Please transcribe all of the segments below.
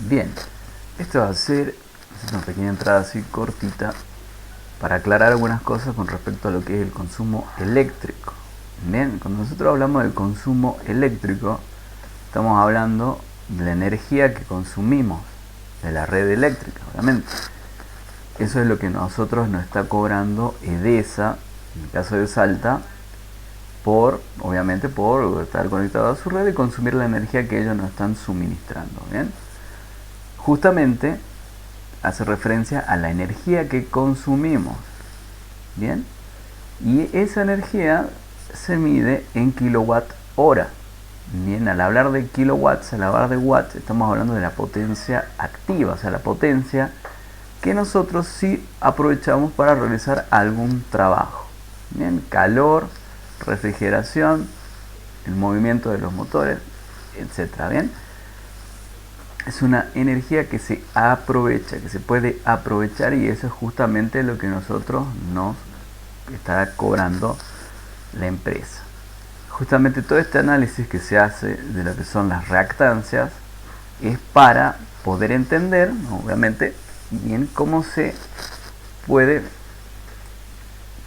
Bien, esto va a ser una pequeña entrada así cortita para aclarar algunas cosas con respecto a lo que es el consumo eléctrico. Bien, cuando nosotros hablamos del consumo eléctrico, estamos hablando de la energía que consumimos de la red eléctrica, obviamente. Eso es lo que nosotros nos está cobrando EDESA, en el caso de Salta, obviamente por estar conectado a su red y consumir la energía que ellos nos están suministrando. Bien, justamente hace referencia a la energía que consumimos. Bien, y esa energía se mide en kilowatt hora. Bien, al hablar de kilowatts, al hablar de watts, estamos hablando de la potencia activa, o sea, la potencia que nosotros sí aprovechamos para realizar algún trabajo. Bien, calor, refrigeración, el movimiento de los motores, etcétera. Bien, es una energía que se aprovecha, que se puede aprovechar, y eso es justamente lo que nosotros nos está cobrando la empresa. Justamente todo este análisis que se hace de lo que son las reactancias es para poder entender, obviamente, bien cómo se puede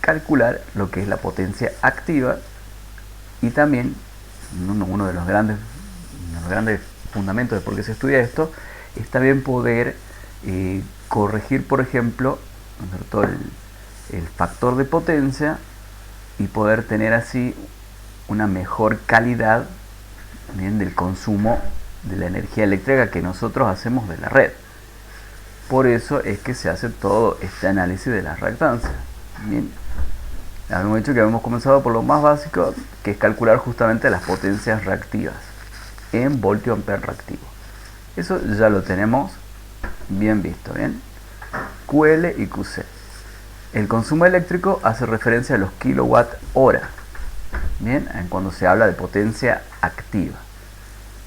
calcular lo que es la potencia activa, y también uno de los grandes fundamentos de por qué se estudia esto es también poder corregir, por ejemplo, todo el factor de potencia, y poder tener así una mejor calidad, bien, del consumo de la energía eléctrica que nosotros hacemos de la red. Por eso es que se hace todo este análisis de las reactancias. Bien, habíamos dicho que habíamos comenzado por lo más básico, que es calcular justamente las potencias reactivas en voltio ampere reactivo. Eso ya lo tenemos bien visto, bien. QL y QC. El consumo eléctrico hace referencia a los kilowatt hora, bien, cuando se habla de potencia activa,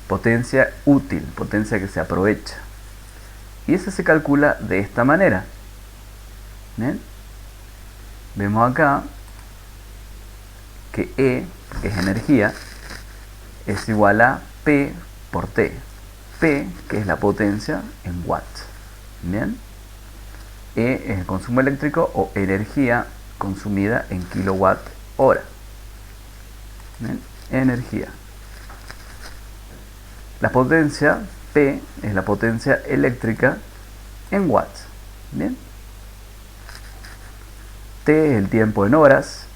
potencia útil, potencia que se aprovecha, y eso se calcula de esta manera. Bien, vemos acá que E, que es energía, es igual a P por T. P, que es la potencia en watts. Bien, E es el consumo eléctrico o energía consumida en kilowatt hora. Bien, energía. La potencia P es la potencia eléctrica en watts. Bien, T es el tiempo en horas.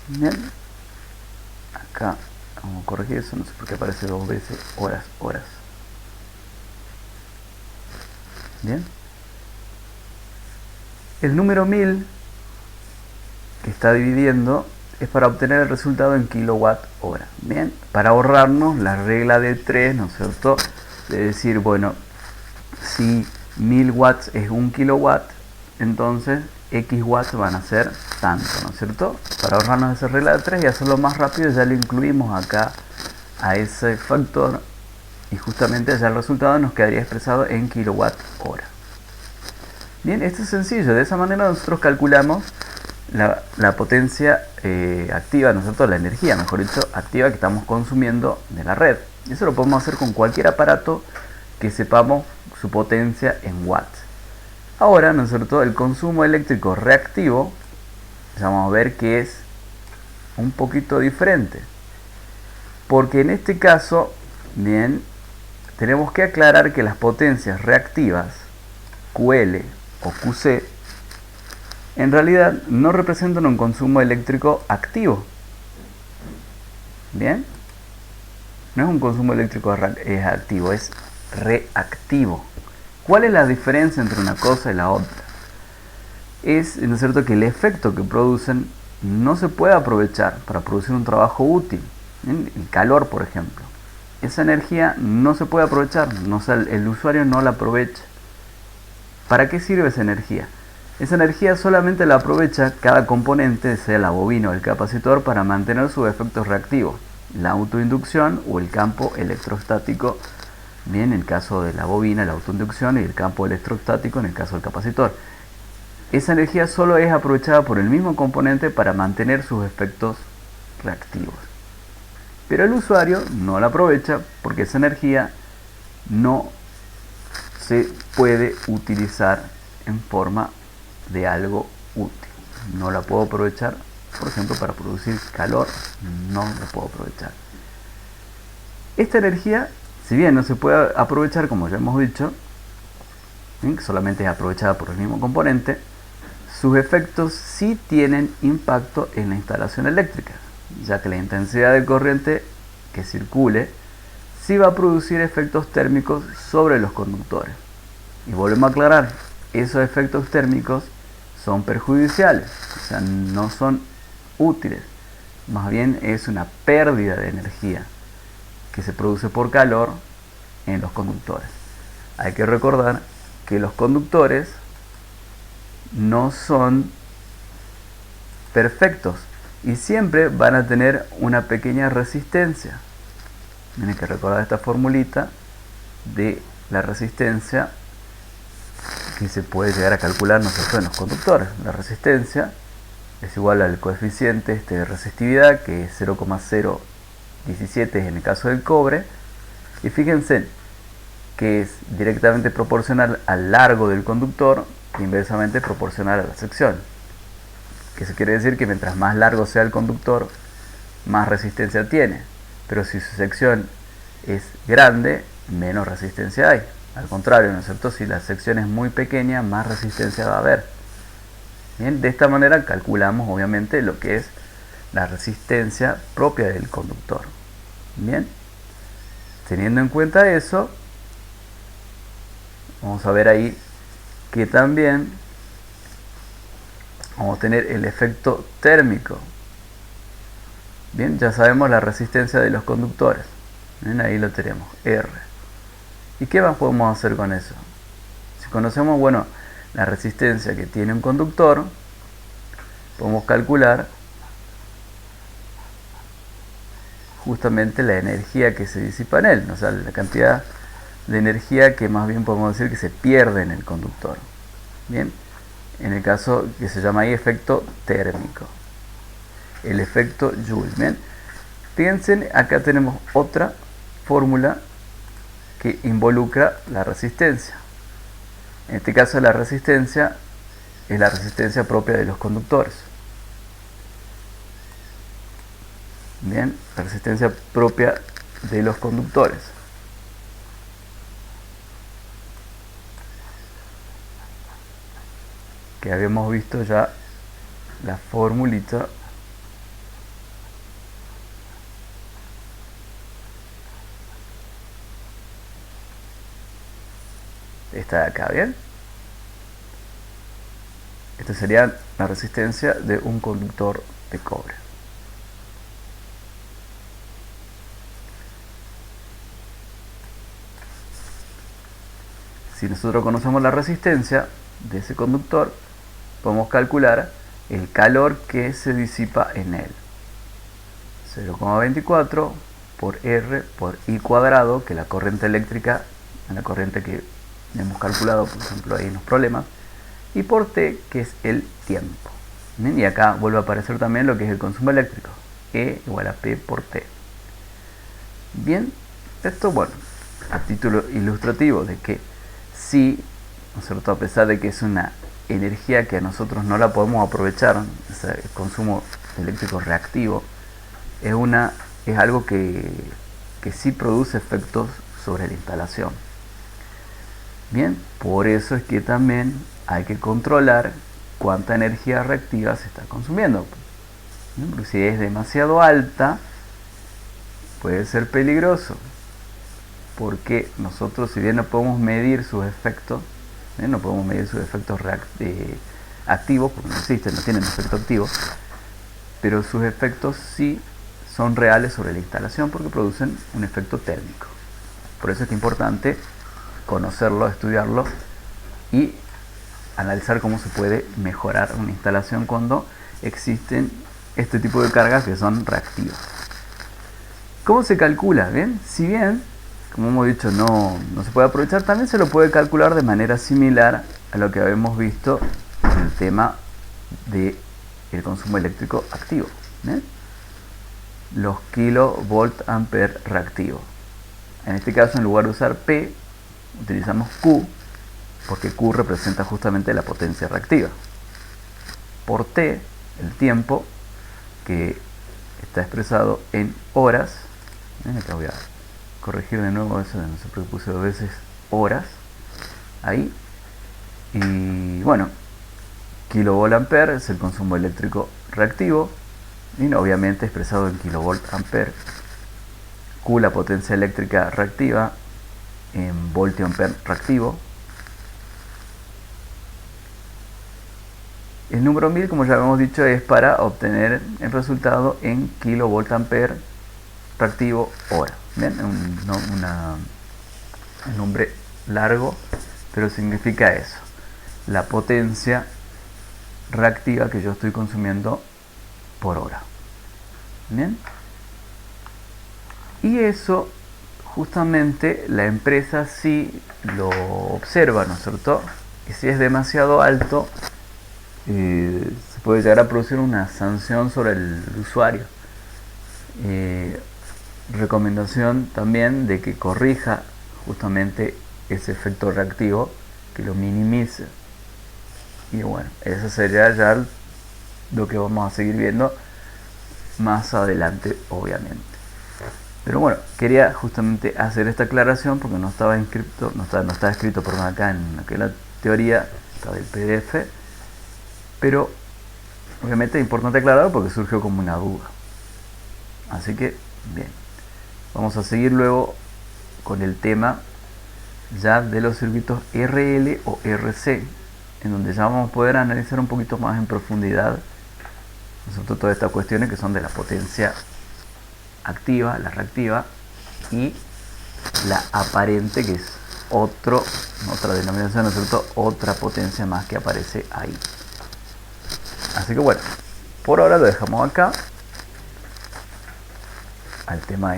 Bien, acá vamos a corregir eso, no sé por qué aparece dos veces horas. Bien, el número 1000 que está dividiendo es para obtener el resultado en kilowatt hora. Bien, para ahorrarnos la regla de 3, ¿no es cierto? De decir, bueno, si 1000 watts es 1 kilowatt, entonces X watts van a ser tanto, ¿no es cierto? Para ahorrarnos esa regla de 3 y hacerlo más rápido, ya le incluimos acá a ese factor, y justamente ya el resultado nos quedaría expresado en kilowatt hora. Bien, esto es sencillo. De esa manera nosotros calculamos la potencia activa, ¿no es cierto? La energía, mejor dicho, activa que estamos consumiendo de la red. Eso lo podemos hacer con cualquier aparato que sepamos su potencia en watts. Ahora, ¿no es cierto?, el consumo eléctrico reactivo, vamos a ver que es un poquito diferente, porque en este caso, bien, tenemos que aclarar que las potencias reactivas, QL o QC, en realidad no representan un consumo eléctrico activo. Bien, no es un consumo eléctrico activo, es reactivo. ¿Cuál es la diferencia entre una cosa y la otra? Es, ¿no es cierto?, que el efecto que producen no se puede aprovechar para producir un trabajo útil. ¿Bien? El calor, por ejemplo, esa energía no se puede aprovechar, el usuario no la aprovecha. ¿Para qué sirve esa energía? Esa energía solamente la aprovecha cada componente, sea la bobina o el capacitor, para mantener sus efectos reactivos, la autoinducción o el campo electrostático, bien, en el caso de la bobina, la autoinducción, y el campo electrostático en el caso del capacitor. Esa energía solo es aprovechada por el mismo componente para mantener sus efectos reactivos. Pero el usuario no la aprovecha porque esa energía no se puede utilizar en forma de algo útil. No la puedo aprovechar, por ejemplo, para producir calor, no la puedo aprovechar. Esta energía, si bien no se puede aprovechar, como ya hemos dicho, solamente es aprovechada por el mismo componente, sus efectos sí tienen impacto en la instalación eléctrica, ya que la intensidad de corriente que circule sí va a producir efectos térmicos sobre los conductores. Y volvemos a aclarar, esos efectos térmicos son perjudiciales, o sea, no son útiles, más bien es una pérdida de energía que se produce por calor en los conductores. Hay que recordar que los conductores no son perfectos y siempre van a tener una pequeña resistencia. Tienen que recordar esta formulita de la resistencia que se puede llegar a calcular nosotros en los conductores. La resistencia es igual al coeficiente de resistividad, que es 0,017 en el caso del cobre, y fíjense que es directamente proporcional al largo del conductor e inversamente proporcional a la sección, que se quiere decir que mientras más largo sea el conductor, más resistencia tiene, pero si su sección es grande, menos resistencia hay. Al contrario, ¿no es cierto? Si la sección es muy pequeña, más resistencia va a haber. Bien, de esta manera calculamos obviamente lo que es la resistencia propia del conductor. Bien, teniendo en cuenta eso, vamos a ver ahí que también vamos a tener el efecto térmico. Bien, ya sabemos la resistencia de los conductores. Bien, ahí lo tenemos, R. ¿Y qué más podemos hacer con eso? Si conocemos, bueno, la resistencia que tiene un conductor, podemos calcular justamente la energía que se disipa en él, o sea, la cantidad de energía que más bien podemos decir que se pierde en el conductor. Bien, en el caso que se llama ahí efecto térmico, el efecto Joule. Bien, fíjense, acá tenemos otra fórmula que involucra la resistencia. En este caso la resistencia es la resistencia propia de los conductores. Bien, la resistencia propia de los conductores. Que habíamos visto ya la formulita esta de acá, ¿bien? Esta sería la resistencia de un conductor de cobre. Si nosotros conocemos la resistencia de ese conductor, podemos calcular el calor que se disipa en él. 0,24 por R por I cuadrado, que es la corriente eléctrica, la corriente que hemos calculado, por ejemplo, ahí en los problemas, y por T, que es el tiempo. Bien, y acá vuelve a aparecer también lo que es el consumo eléctrico, E igual a P por T. Bien, esto, bueno, a título ilustrativo de que sí, ¿no es cierto?, a pesar de que es una energía que a nosotros no la podemos aprovechar, o sea, el consumo eléctrico reactivo, es algo que sí produce efectos sobre la instalación. Bien, por eso es que también hay que controlar cuánta energía reactiva se está consumiendo. Porque si es demasiado alta, puede ser peligroso. Porque nosotros, si bien no podemos medir sus efectos, no podemos medir sus efectos activos, porque no existen, no tienen efecto activo, pero sus efectos sí son reales sobre la instalación porque producen un efecto térmico. Por eso es importante conocerlo, estudiarlo y analizar cómo se puede mejorar una instalación cuando existen este tipo de cargas que son reactivas. ¿Cómo se calcula? Bien, si bien, como hemos dicho, no se puede aprovechar, también se lo puede calcular de manera similar a lo que habíamos visto en el tema del consumo eléctrico activo. ¿Bien? Los kilovolt ampere reactivo. En este caso, en lugar de usar P, utilizamos Q, porque Q representa justamente la potencia reactiva. Por T, el tiempo, que está expresado en horas. Acá voy a corregir de nuevo eso, no sé por qué puse 2 veces horas. Ahí. Y bueno, kilovolt ampere es el consumo eléctrico reactivo. Y obviamente expresado en kilovolt ampere. Q, la potencia eléctrica reactiva, en voltio ampere reactivo. El número 1000, como ya habíamos dicho, es para obtener el resultado en kilovolt ampere reactivo hora. ¿Bien? Un nombre largo, pero significa eso: la potencia reactiva que yo estoy consumiendo por hora. ¿Bien? Y eso justamente la empresa sí lo observa, ¿no es cierto? Y si es demasiado alto, se puede llegar a producir una sanción sobre el usuario. Recomendación también de que corrija justamente ese efecto reactivo, que lo minimice. Y bueno, eso sería ya lo que vamos a seguir viendo más adelante, obviamente. Pero bueno, quería justamente hacer esta aclaración porque no estaba escrito, no estaba escrito por acá en aquella teoría del PDF, pero obviamente es importante aclararlo porque surgió como una duda. Así que, bien, vamos a seguir luego con el tema ya de los circuitos RL o RC, en donde ya vamos a poder analizar un poquito más en profundidad, sobre todo todas estas cuestiones que son de la potencia activa, la reactiva, y la aparente, que es otra denominación, ¿no es cierto? Otra potencia más que aparece ahí. Así que bueno, por ahora lo dejamos acá. Al tema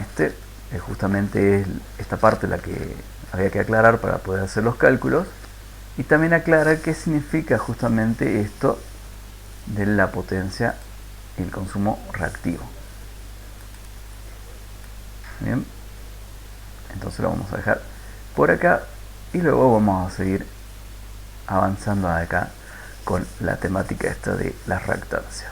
justamente es esta parte la que había que aclarar para poder hacer los cálculos, y también aclarar qué significa justamente esto de la potencia y el consumo reactivo. Bien, entonces lo vamos a dejar por acá y luego vamos a seguir avanzando acá con la temática esta de la reactancia.